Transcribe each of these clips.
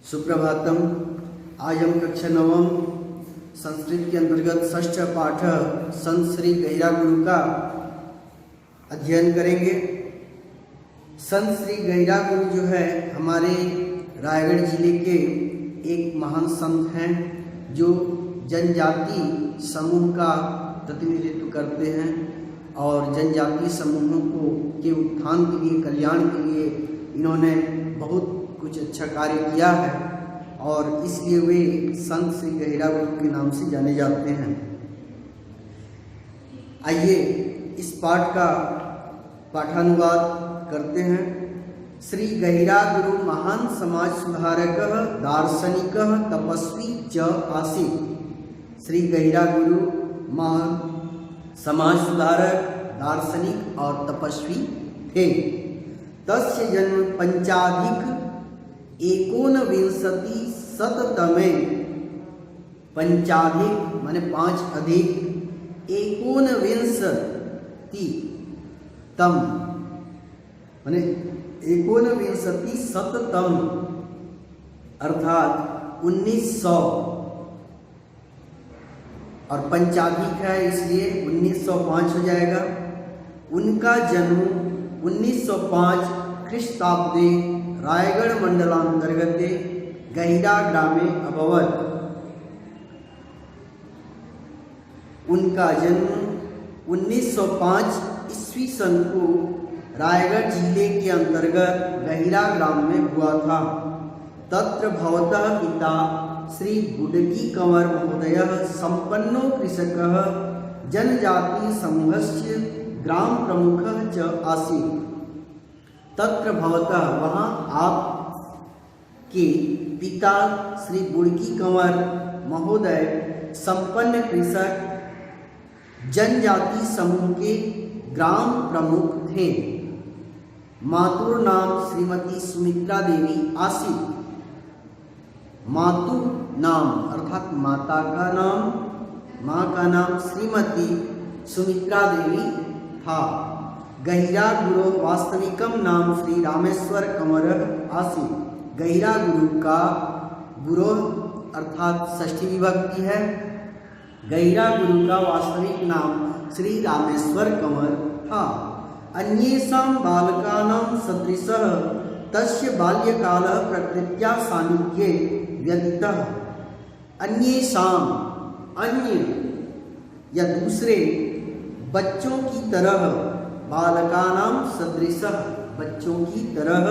सुप्रभातम। आज हम कक्षा नवम संस्कृत के अंतर्गत षष्ठ पाठ संत श्री गहिरा गुरु का अध्ययन करेंगे। संत श्री गहिरा गुरु जो है हमारे रायगढ़ जिले के एक महान संत हैं जो जनजाति समूह का प्रतिनिधित्व करते हैं और जनजाति समूहों को के उत्थान के लिए, कल्याण के लिए इन्होंने बहुत कुछ अच्छा कार्य किया है और इसलिए वे संत श्री गहिरा गुरु के नाम से जाने जाते हैं। आइए इस पाठ का पाठानुवाद करते हैं। श्री गहिरा गुरु महान समाज सुधारक दार्शनिक तपस्वी च आसीत्। श्री गहिरा गुरु महान समाज सुधारक, दार्शनिक और तपस्वी थे। तस्य जन्म पंचाधिक 1920 पंचाधिक माने 5 अधिक 19 तम माने 19 अर्थात 1900 और पंचाधिक है इसलिए 1905 हो जाएगा। उनका जन्म 1905 ख्रीष्टाब्दे रायगढ़ मंडलांतर्गत गहिरा ग्रामे अभवत्। उनका जन्म 1905 ईस्वी सन को रायगढ़ जिले के अंतर्गत गहिरा ग्राम में हुआ था। तत्र भवतः पिता श्री गुडकी कंवर महोदयः संपन्नो कृषकः जनजाति समूहस्य ग्राम प्रमुखः च आसीत्। तत्र भवतः वहाँ आप के पिता श्री गुडकी कंवर महोदय संपन्न कृषक जनजाति समूह के ग्राम प्रमुख थे। मातुर नाम श्रीमती सुमित्रा देवी आसीत्। मातु नाम अर्थात माता का नाम, माँ का नाम श्रीमती सुमित्रा देवी था। गहिरा गुरु वास्तविकम नाम श्री रामेश्वर कंवर आसीत्। गहिरा गुरु का गुरु अर्थात षष्ठी विभक्ति है। गहिरा गुरु का वास्तविक नाम श्री रामेश्वर कंवर था। अन्येषां बालकानां सदृशः तस्य बाल्यकालः प्रकृत्या सान्निध्ये व्यतीतः। अन्येषां अन्य या दूसरे बच्चों की तरह, बालकानां सदृशः बच्चों की तरह,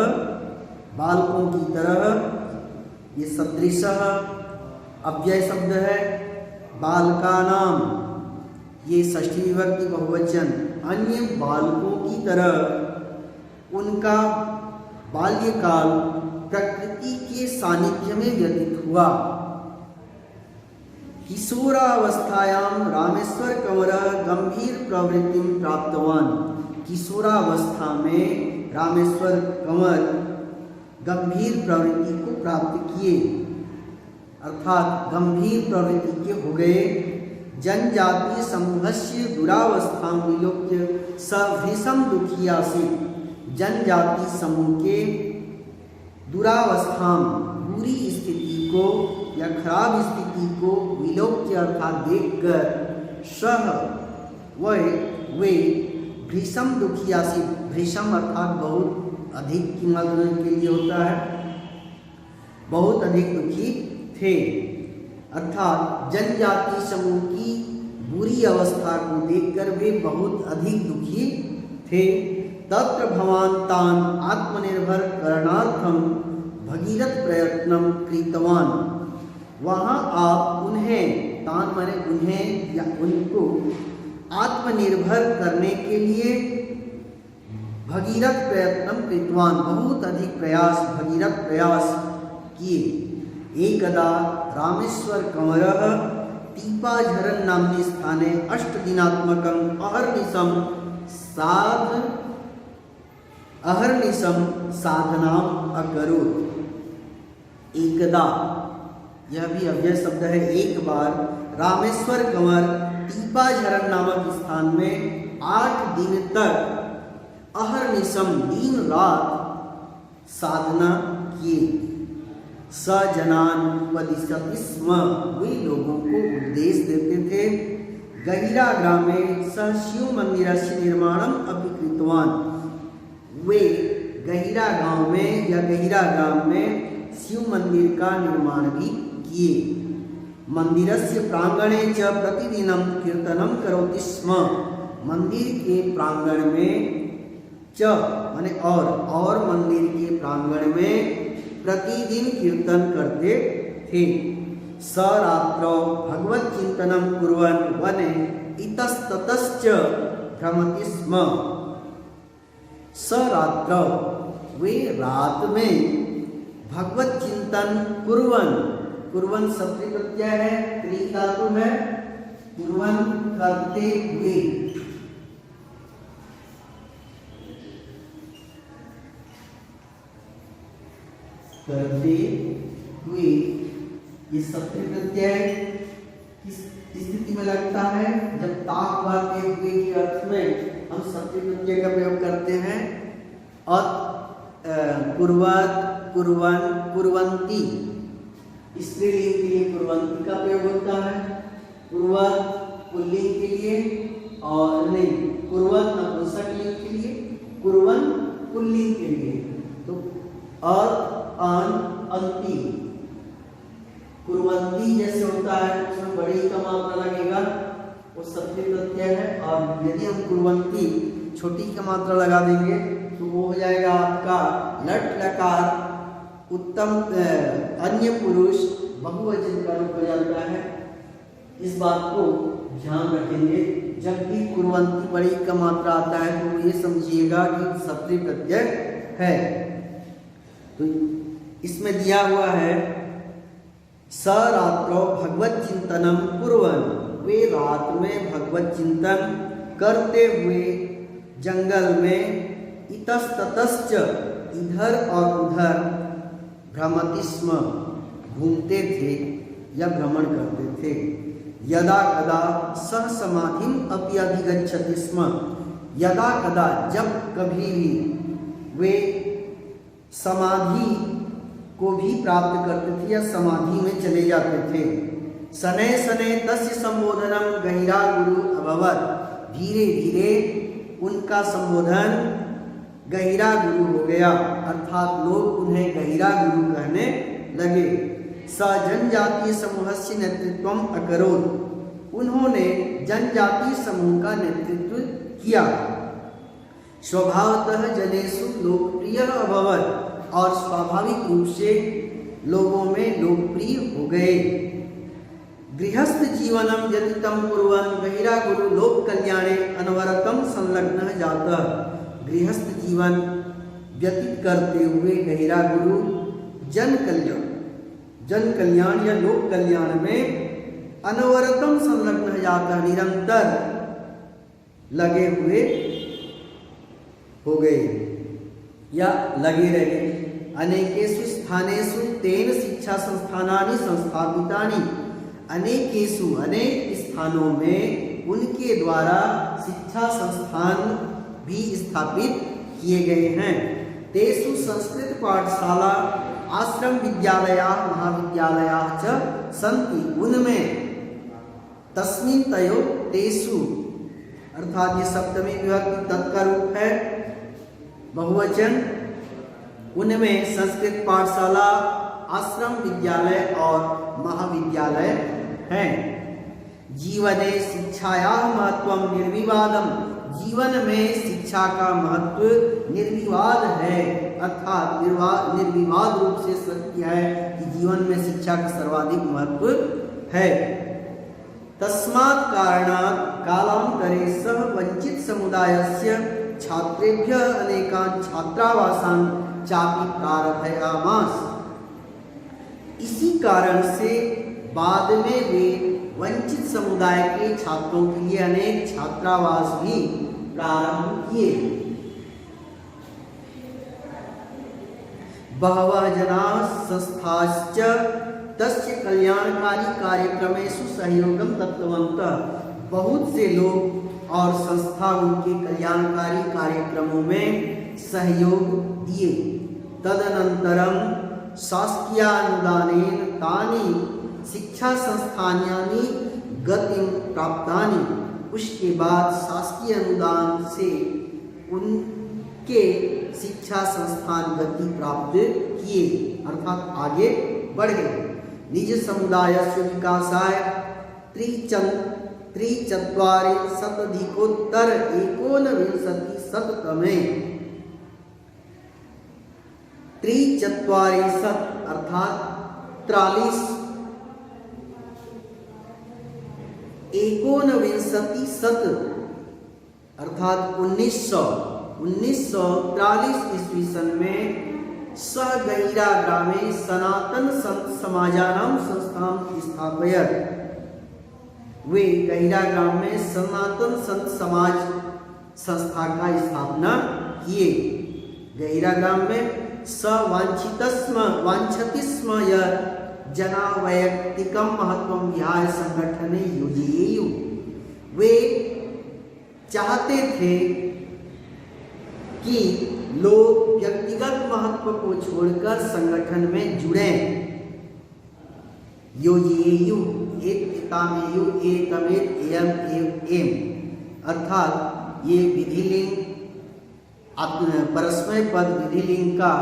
बालकों की तरह, ये सदृशः अव्यय शब्द है। बालकानां ये षष्ठी विभक्ति बहुवचन। अन्य बालकों की तरह उनका बाल्यकाल प्रकृति के सानिध्य में व्यतीत हुआ। किशोरावस्थायां रामेश्वर कंवर गंभीर प्रवृत्तिं प्राप्तवान। किशोरावस्था में रामेश्वर कंवर गंभीर प्रवृत्ति को प्राप्त किए अर्थात गंभीर प्रवृत्ति के हो गए। जनजातीय समूहस्य दुरावस्था विलोक्य स भीषम दुखी आसीत्। जनजाति समूह के दुरावस्था बुरी स्थिति को या खराब स्थिति को विलोक्य अर्थात देखकर सह वे भीषम दुखी आसीत्। भीषम अर्थात बहुत अधिक की मात्रा के लिए होता है, बहुत अधिक दुखी थे अर्थात जनजाति समूह की बुरी अवस्था को देखकर वे बहुत अधिक दुखी थे। तत्र भवान तान आत्मनिर्भर करणार्थम भगीरथ प्रयत्नं कृतवान। वहाँ आप उन्हें, तान माने उन्हें या उनको, आत्मनिर्भर करने के लिए भगीरथ प्रयत्नं कृतवान बहुत अधिक प्रयास, भगीरथ प्रयास किए। एकदा रामेश्वर कंवरः टीपाझरन नाम्नि स्थाने 8 दिनात्मकं अहर्निशं साधनाम् अकरोत्। एकदा यह भी अव्यय शब्द है। एक बार रामेश्वर कंवर टीपाझरन नामक स्थान में 8 दिन तक अहर्निशम दिन रात साधना किए। स जनान उपदिशति स्म, वे लोगों को उपदेश देते थे। गहिरा ग्रामे स शिव मंदिरस्य निर्माणम अपि कृतवान, वे गहिरा गांव में या गहिरा ग्राम में शिव मंदिर का निर्माण भी किए। मंदिरस्य प्रांगणे च प्रतिदिनं कीर्तनं करोति स्म, मंदिर के प्रांगण में च माने और मंदिर के प्रांगण में प्रतिदिन कीर्तन करते थे। स रात्रौ भगवत चिंतनं कुर्वन् वने इतस्ततश्च भ्रमति स्म। स रात्रौ, वे रात में भगवत चिंतन कुर्वन्, कुर्वन् शब्द प्रत्यय है, क्रिया धातु है, कुर्वन् करते हुए, करते हुए, ये शब्द प्रत्यय किस स्थिति में लगता है? जब ताक वाक्य हुए के अर्थ में हम शब्द प्रत्यय का प्रयोग करते हैं। कुर्वत, कुर्वन, कुर्वंती, स्त्रीलिंग के लिए कुर्वंती का प्रयोग होता है, कुर्वत पुल्लिंग के लिए, और नहीं कुर्वत नपुंसक लिंग के लिए, कुर्वन पुल्लिंग के लिए। तो अंति कुर्वंती जैसे होता है उसमें बड़ी का मात्रा लगेगा, वो शब्द प्रत्यय है। और यदि हम कुर्वंती छोटी का मात्रा लगा देंगे तो वो हो जाएगा आपका लट लकार उत्तम अन्य पुरुष बहुवचन का रूप हो जाता है। इस बात को ध्यान रखेंगे, जब भी कुर्वंती बड़ी का मात्रा आता है तो ये समझिएगा कि शब्द प्रत्यय है। तो इसमें दिया हुआ है स रात्रौ भगवत चिंतनम कुर्वन्, वे रात में भगवत चिंतन करते हुए जंगल में इतस्ततश्च, इधर और उधर, भ्रमति स्म, घूमते थे या भ्रमण करते थे। यदा कदा सह समाधिम अपि अधिगच्छति स्म, यदा कदा जब कभी भी वे समाधि को भी प्राप्त करते थे या समाधि में चले जाते थे। शनै शनै तस्य संबोधनम गहिरा गुरु अभवत्, धीरे धीरे उनका संबोधन गहिरा गुरु हो गया, अर्थात लोग उन्हें गहिरा गुरु कहने लगे। स जनजातीय समूहस्य नेतृत्वम अकरोत्, उन्होंने जनजातीय समूह का नेतृत्व किया। स्वभावतः जनेषु लोकप्रिय अभवत्, और स्वाभाविक रूप से लोगों में लोकप्रिय हो गए। गृहस्थ जीवनम व्यतीतं कुर्वन् गहिरा गुरु लोक कल्याणे अनवरतम संलग्न जातः, गृहस्थ जीवन व्यतीत करते हुए गहिरा गुरु जन कल्याण या लोक कल्याण में अनवरतम संलग्न जातः, निरंतर लगे हुए हो गए या लगे रहे। अनेकेषु स्थानेषु तेन शिक्षा संस्थानानि संस्थापितानि, अनेकेषु अनेक स्थानों में उनके द्वारा शिक्षा संस्थान भी स्थापित किए गए हैं। तेषु संस्कृत पाठशाला आश्रम विद्यालया महाविद्यालया च सन्ति, उनमें तस्मिन् तयो तेषु, अर्थात ये सप्तमी विभक्ति तत्का रूप है, बहुवचन, उनमें संस्कृत पाठशाला आश्रम विद्यालय और महाविद्यालय हैं। जीवने शिक्षायाः महत्वम निर्विवादम, जीवन में शिक्षा का महत्व निर्विवाद है, अर्थात निर्विवाद रूप से सत्य है कि जीवन में शिक्षा का सर्वाधिक महत्व है। तस्मात् कारणात् कालांतरे सह वंचित समुदायस्य छात्रेभ्यः अनेकान् छात्रावासान् चापि प्रारभयामास, इसी कारण से बाद में वे वंचित समुदाय के छात्रों के लिए अनेक छात्रावास भी प्रारंभ किए। बहवः जनाः संस्थाश्च तस्य कल्याणकारी कार्यक्रमेषु सहयोगं दत्तवन्तः, बहुत से लोग और संस्था उनके कल्याणकारी कार्यक्रमों में सहयोग दिए। तदनंतरम शासकीयानुदानेन तानि शिक्षा संस्थानानि गतिं प्राप्तानि। उसके बाद शासकीय अनुदान से उनके शिक्षा संस्थान गति प्राप्त किए, अर्थात आगे बढ़ गए। निज समुदायस्य विकासाय त्रिचत्वारिंशदधिकोत्तर एकोनविंशतिशततमे त्रिचत्वारिंशत् अर्थात 43 एकोनविंशतिशत अर्थात 1943 ईस्वी सन में सः गहिरा ग्रामे सनातन संत समाजानां संस्थां स्थापयत्। वे गहिरा ग्राम में सनातन संत समाज संस्था का स्थापना किए। गहिरा ग्राम में वांछति स्म यत् जना वैयक्तिकं महत्वं विहाय संगठने योजयेयुः। वे चाहते थे कि लोग व्यक्तिगत महत्व को छोड़कर संगठन में जुड़ें। योजयेयुः एतमेयुः एतमेत एयम एम अर्थात ये विधिलिंग परस्मै पद विधिलिंग का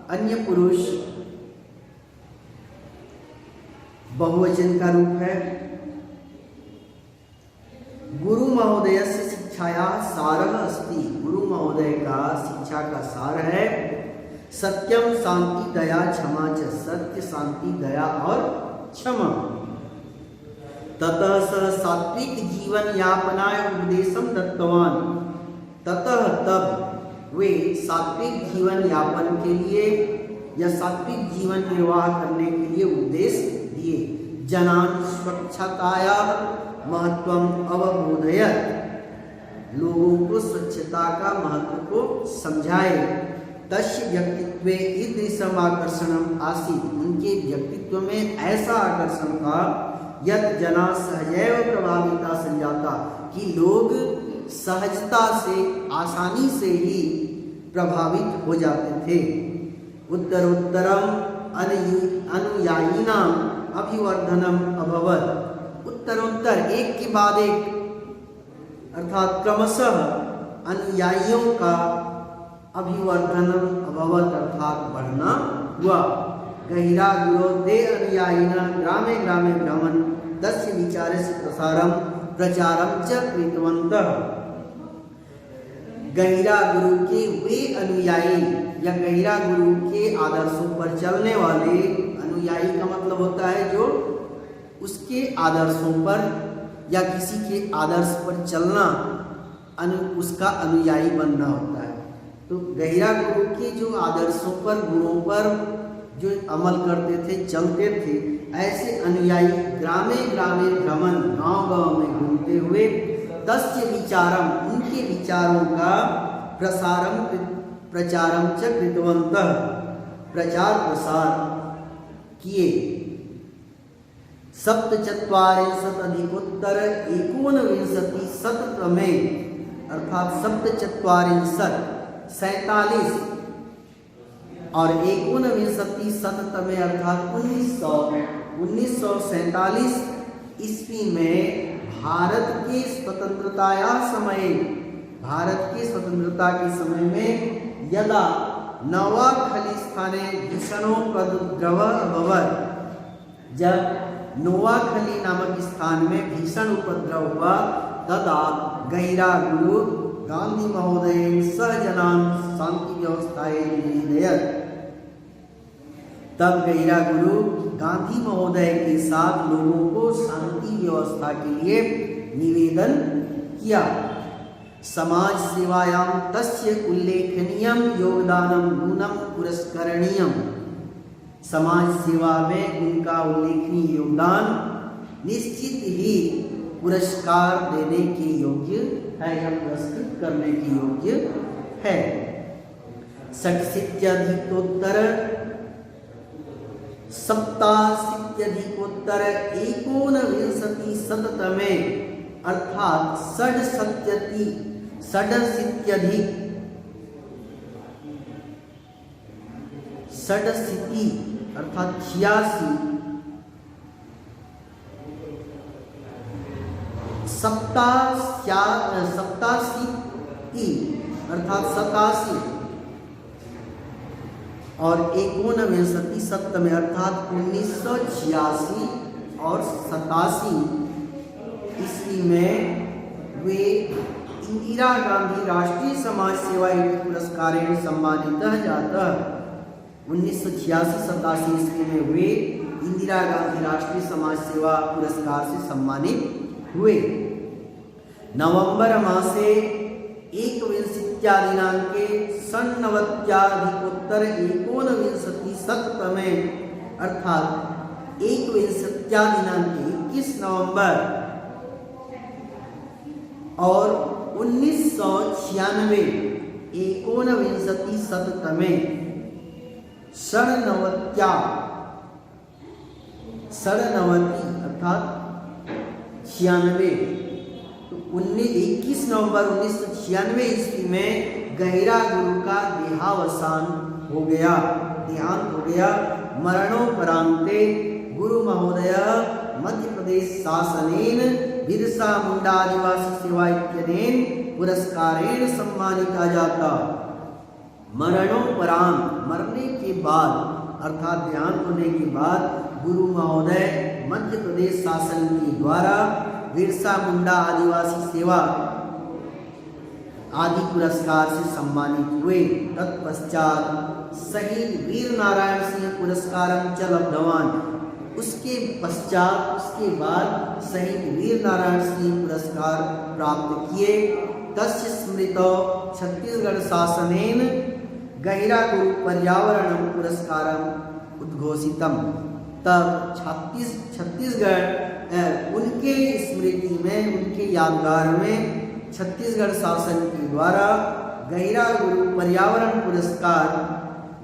अन्य पुरुष बहुवचन का रूप है। गुरु महोदय से शिक्षाया सारः अस्ति। गुरु महोदय का शिक्षा का सार है सत्यम शांति दया क्षमा च। सत्य शांति दया और क्षमा। ततः सः सात्विक जीवन यापनाय उपदेशं दत्तवान्। ततः तब वे सात्विक जीवन यापन के लिए या सात्विक जीवन निर्वाह करने के लिए उपदेश दिए। जनान स्वच्छताया महत्वम अवबोधयत्। लोगों को स्वच्छता का महत्व को समझाए। तस्य व्यक्तित्वे ईदृशम् आकर्षणम् आसीत्। उनके व्यक्तित्व में ऐसा आकर्षण था यत् जना सहजैव प्रभाविता संजाता कि लोग सहजता से आसानी से ही प्रभावित हो जाते थे। उत्तरोत्तरम अनुयायिनां अभिवर्धनम अभवत्। उत्तरोत्तर एक के बाद एक अर्थात क्रमशः अनुयायियों का अभिवर्धनम अभवत् अर्थात बढ़ना हुआ। गहिरा गुरोदे अनुयायिना ग्रामे ग्रामे भ्रमन् तस्य विचारस्य प्रचारं च कृतवन्तः। गहिरा गुरु के वे अनुयायी या गहिरा गुरु के आदर्शों पर चलने वाले, अनुयायी का मतलब होता है जो उसके आदर्शों पर या किसी के आदर्श पर चलना, उसका अनुयायी बनना होता है। तो गहिरा गुरु के जो आदर्शों पर, गुणों पर जो अमल करते थे, चलते थे, ऐसे अनुयायी ग्रामे ग्रामे भ्रमण गांव गांव में घूमते हुए तस्य विचारम उनके विचारों का प्रचारम च कृतवन्तः प्रचार प्रसार किए। सप्तचत्वारिंशदधिकोत्तर एकोनविंशतिशततमे अर्थात 47 और 19 अर्थात 1947 ईस्वी में भारत के स्वतंत्रता के समय में यदा नोवाखली स्थाने भीषणोपद्रवः अभवत्। जब नोवाखली नामक स्थान में भीषण उपद्रव हुआ तदा गहिरा गुरु गांधी महोदय सह जनान् शांति व्यवस्थाये निवेदयत्। तब गहिरा गुरु गांधी महोदय के साथ लोगों को शांति व्यवस्था के लिए निवेदन किया। समाज सेवायां तस्य उल्लेखनीयं योगदानं नूनं पुरस्करणीयं। समाज सेवा में उनका उल्लेखनीय योगदान निश्चित ही पुरस्कार देने के योग्य है या पुरस्कृत करने के योग्य है। 87 एकोनविंशतिशततमे अर्थात 67 षडशीति अर्थात 86, सप्ताशीति अर्थात 87 और 89 सप्तमे अर्थात 1986 और 87 ईस्वी में वे इंदिरा गांधी राष्ट्रीय समाज सेवा पुरस्कारेण सम्मानितः जातः। 1986-87 ईस्वी में वे इंदिरा गांधी राष्ट्रीय समाज सेवा पुरस्कार से सम्मानित हुए। नवंबर मासे एकविंशत्या दिनांके षण्णवत्याधिकोत्तर 19 अर्थात 21 दिनांके 21 नवंबर और 1996 षण्णवती अर्थात 96 तो 21 नवंबर 1996 ईस्वी में गहिरा गुरु का देहांत हो गया। मरणोपरांते गुरु महोदय मध्य प्रदेश शासनेन बिरसा मुंडा आदिवासी सेवा इत्यनेन पुरस्कारेण सम्मानिता जाता। मरणोपरांत मरने के बाद अर्थात देहांत होने के बाद गुरु महोदय मध्य प्रदेश शासन के द्वारा बिरसा मुंडा आदिवासी सेवा आदि पुरस्कार से सम्मानित हुए। तत्पश्चात शहीद वीर नारायण सिंह पुरस्कारम च लब्धवान। उसके बाद शहीद वीर नारायण सिंह पुरस्कार प्राप्त किए। तस्य स्मृतौ छत्तीसगढ़ शासनेन गहिरा गुरु पर्यावरण पुरस्कारम उद्घोषितम। तब छत्तीसगढ़ उनके स्मृति में उनके यादगार में छत्तीसगढ़ शासन के द्वारा गहिरा गुरु पर्यावरण पुरस्कार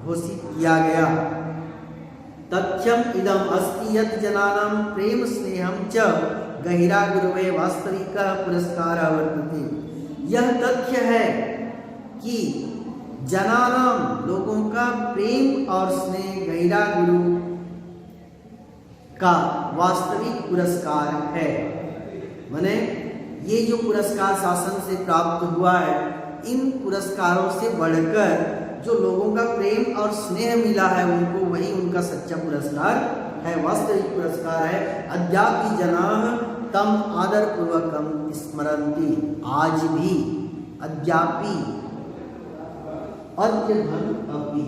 घोषित किया गया। तथ्यम इदम अस्ति यत् जनानां प्रेम स्नेहम च गहिरा गुरुवे वास्तविकः पुरस्कारः वर्तते। यह तथ्य है कि जनानां लोगों का प्रेम और स्नेह गहिरा गुरु का वास्तविक पुरस्कार है। माने ये जो पुरस्कार शासन से प्राप्त हुआ है, इन पुरस्कारों से बढ़कर जो लोगों का प्रेम और स्नेह मिला है उनको, वही उनका सच्चा पुरस्कार है, वास्तविक पुरस्कार है। अद्यापि जनाः तम आदर पूर्वकम स्मरन्ति। आज भी अद्यापि अद्यधन अपि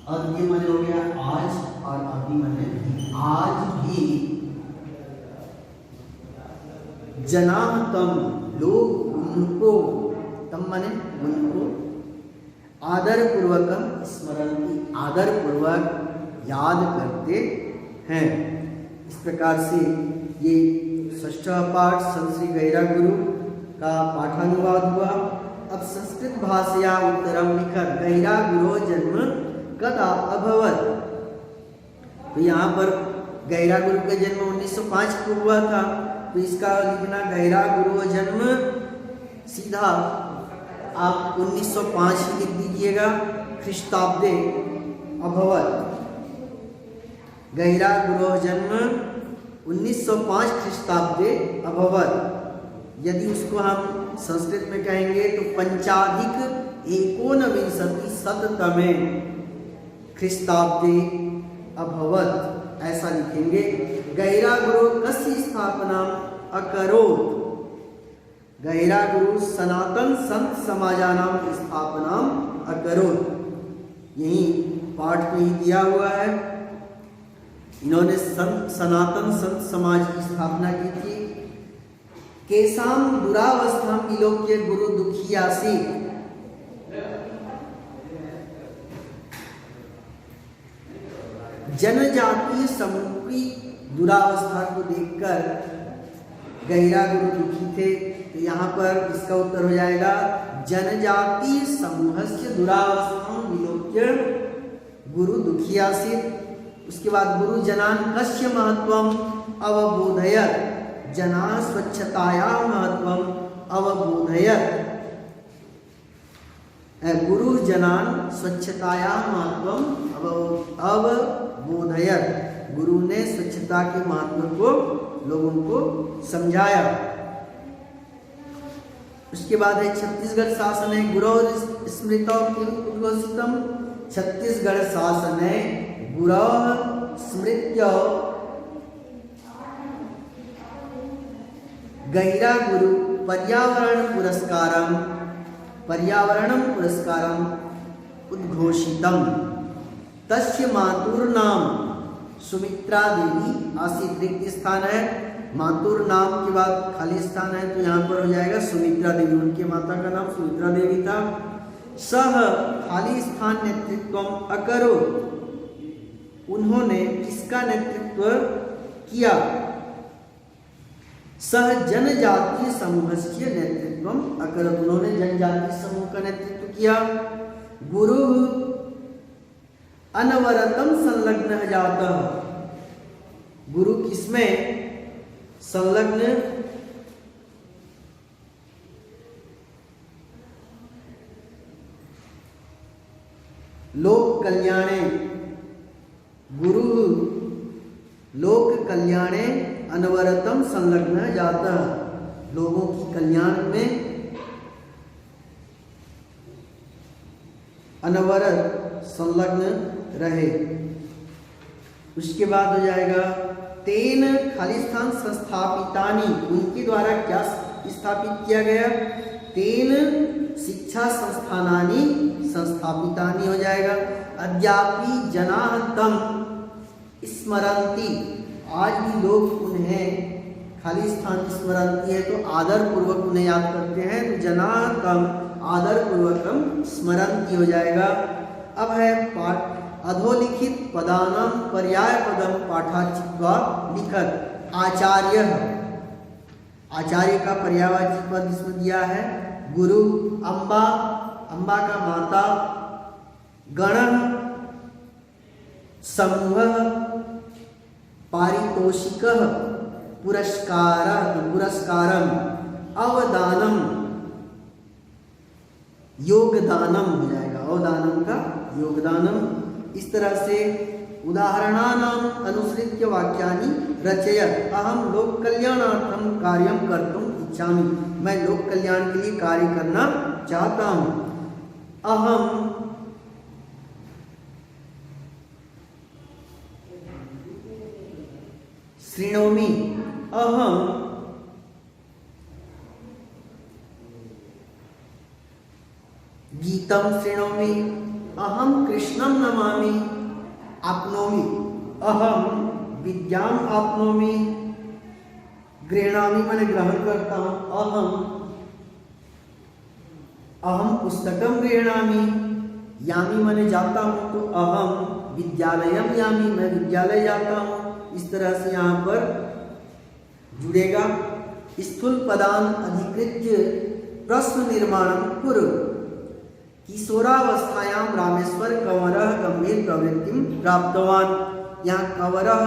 अद्य माने हो गया आज और अभी माने आज भी जनाः तम लोग उनको, तम माने उनको, आदर पूर्वकम स्मरन्ति आदर पूर्वक याद करते हैं। इस प्रकार से ये षष्ठ पाठ संत श्री गहिरा गुरु का पाठानुवाद हुआ। अब संस्कृत भाषया उत्तरम लिखत गहिरा गुरु जन्म कदा अभवत। तो यहाँ पर गहिरा गुरु का जन्म 1905 को हुआ था, तो इसका लिखना गहिरा गुरु जन्म सीधा आप 1905 ही लिख दीजिएगा। ख्रीष्टाब्दे अभवत, गहिरा गुरु जन्म 1905 ख्रीष्टाब्दे अभवत। यदि उसको हम संस्कृत में कहेंगे तो पंचाधिक 19 शततमे ख्रीष्टाब्दे अभवत, ऐसा लिखेंगे। गहिरा गुरु कस्य स्थापना अकरोत्। गहिरा गुरु सनातन संत समाजानां स्थापना अकरोत्। यही पाठ में ही दिया हुआ है। इन्होंने सनातन संत समाज की स्थापना की थी। केसाम दुरावस्था विलोक्य गुरु दुखियासी। जनजातीय समूह की दुरावस्था को देखकर गहिरा गुरु दुखी थे। तो यहाँ पर इसका उत्तर हो जाएगा जनजातीय समूहस्य दुरावस्था विलोक्य गुरु दुखियासी। उसके बाद गुरु जनान कस्य महत्वम अवबोधयत्, जना स्वच्छताया महत्वम अवबोधयत्। गुरु जनान स्वच्छताया महत्वम अवबोधयत्, गुरु ने स्वच्छता के महत्व को लोगों को समझाया। उसके बाद है छत्तीसगढ़ शासन है गुरु स्मृतौ किम उद्घोषितम, छत्तीसगढ़ शासन है गुरु स्मृत्य गैरा गुरु पर्यावरण पुरस्कारम उद्घोषितम। तस्य मातुर नाम सुमित्रा देवी आसीत, रिक्त स्थान है, मातुर नाम के बाद खाली स्थान है तो यहाँ पर हो जाएगा सुमित्रा देवी, उनके माता का नाम सुमित्रा देवी था। सह खाली स्थान नेतृत्वम अकरोत्, उन्होंने किसका नेतृत्व किया? सह जनजातीय समूहस्य नेतृत्वम अकरोत्, उन्होंने जनजातीय समूह का नेतृत्व किया। गुरु अनवरतम संलग्न जातः, गुरु किसमें संलग्न? लोक कल्याणे, गुरु लोक कल्याणे अनवरतम संलग्न जातः, लोगों की कल्याण में अनवरत संलग्न रहे। उसके बाद हो जाएगा तेन खाली स्थान संस्थापितानि, उनके द्वारा क्या स्थापित किया गया? तेन शिक्षा संस्थानानि संस्थापितानि हो जाएगा। अद्यापि जनाः तम स्मरन्ति, आज भी लोग उन्हें खाली स्थान स्मरन्ति है तो आदर पूर्वक उन्हें याद करते हैं, तो जनाः तम आदर पूर्वकम स्मरन्ति हो जाएगा। अब है पाठ अधोलिखित पदानां पर्याय पदम पाठाचित्वा लिखत। आचार्य, आचार्य का पर्यायवाची पद इसमें दिया है। गुरु अम्बा, अम्बा का माता। गण समूह। पारितोषिक पुरस्कार पुरस्कारम। अवदानम योगदानम हो जाएगा, अवदानम का योगदानम। इस तरह से उदाहरणानाम अनुसृत्य वाक्यानि रचयत। अहम लोक कल्याणार्थम कार्यम कर्तुम इच्छामि, मैं लोक कल्याण के लिए कार्य करना चाहता हूँ। अहम शृणोमि, अहम गीतम शृणोमि, अहम कृष्णम नमामि। आपनोमि, अहम विद्याम आपनोमि। गृह्णामि मैंने ग्रहण करता हूँ। अहम पुस्तकम गृह्णामि। यामि मैंने जाता हूँ, तो अहम विद्यालयम यामि, मैं विद्यालय जाता हूँ। इस तरह से यहाँ पर जुड़ेगा। स्थूल पदान अधिकृत्य प्रश्न निर्माणम कुरु। किशोरावस्थायां रामेश्वर कंवरः गंभीर प्रवृत्तिं प्राप्तवान। यहाँ कंवरः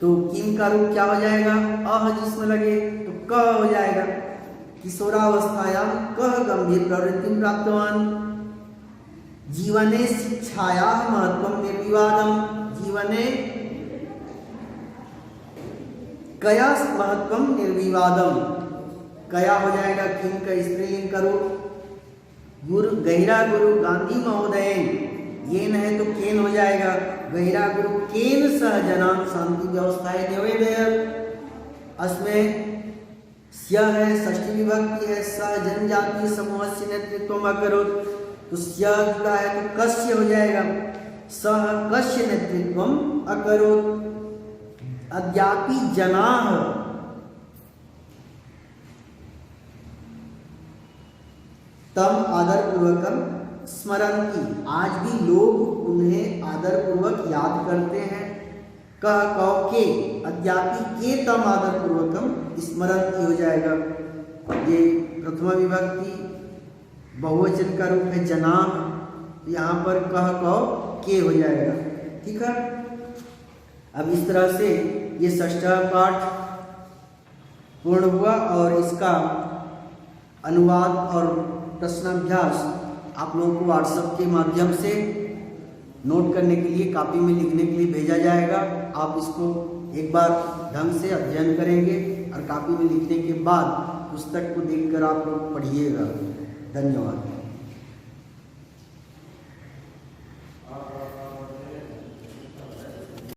तो किम का रूप क्या हो जाएगा? अह जिसमें लगे तो क हो जाएगा। किशोरावस्थायां कः गंभीर प्रवृत्तिं प्राप्तवान। जीवने शिक्षायाः महत्वं निर्विवादम्। जीवने कया महत्वं निर्विवादम्। कया हो जाएगा किम का स्त्रीलिंग का रूप। गुरु गैरा गुरु गांधी महोदय, येन है तो केन हो जाएगा। गैरा गुरु केन सह जनान शांति व्यवस्थाएं निवेदयत्। असमें स्य है, षष्ठी विभक्ति है। सह जनजातीय समूह से नेतृत्व अकरोत्, तो स्य जुड़ा है तो कस्य हो जाएगा। सह कस्य नेतृत्वम अकरोत्। अद्यापि जनाः तम आदर पूर्वकम स्मरन्ति, आज भी लोग उन्हें आदर पूर्वक याद करते हैं। कह कौ के, अद्यापि के तम आदर पूर्वकम स्मरन्ति हो जाएगा। ये प्रथमा विभक्ति बहुवचन का रूप है जनाः, यहाँ पर कह कौ के हो जाएगा। ठीक है। अब इस तरह से ये षष्ठा पाठ पूर्ण हुआ और इसका अनुवाद और प्रश्नाभ्यास आप लोगों को व्हाट्सएप के माध्यम से नोट करने के लिए, कापी में लिखने के लिए भेजा जाएगा। आप इसको एक बार ढंग से अध्ययन करेंगे और कापी में लिखने के बाद पुस्तक को देखकर आप लोग पढ़िएगा। धन्यवाद।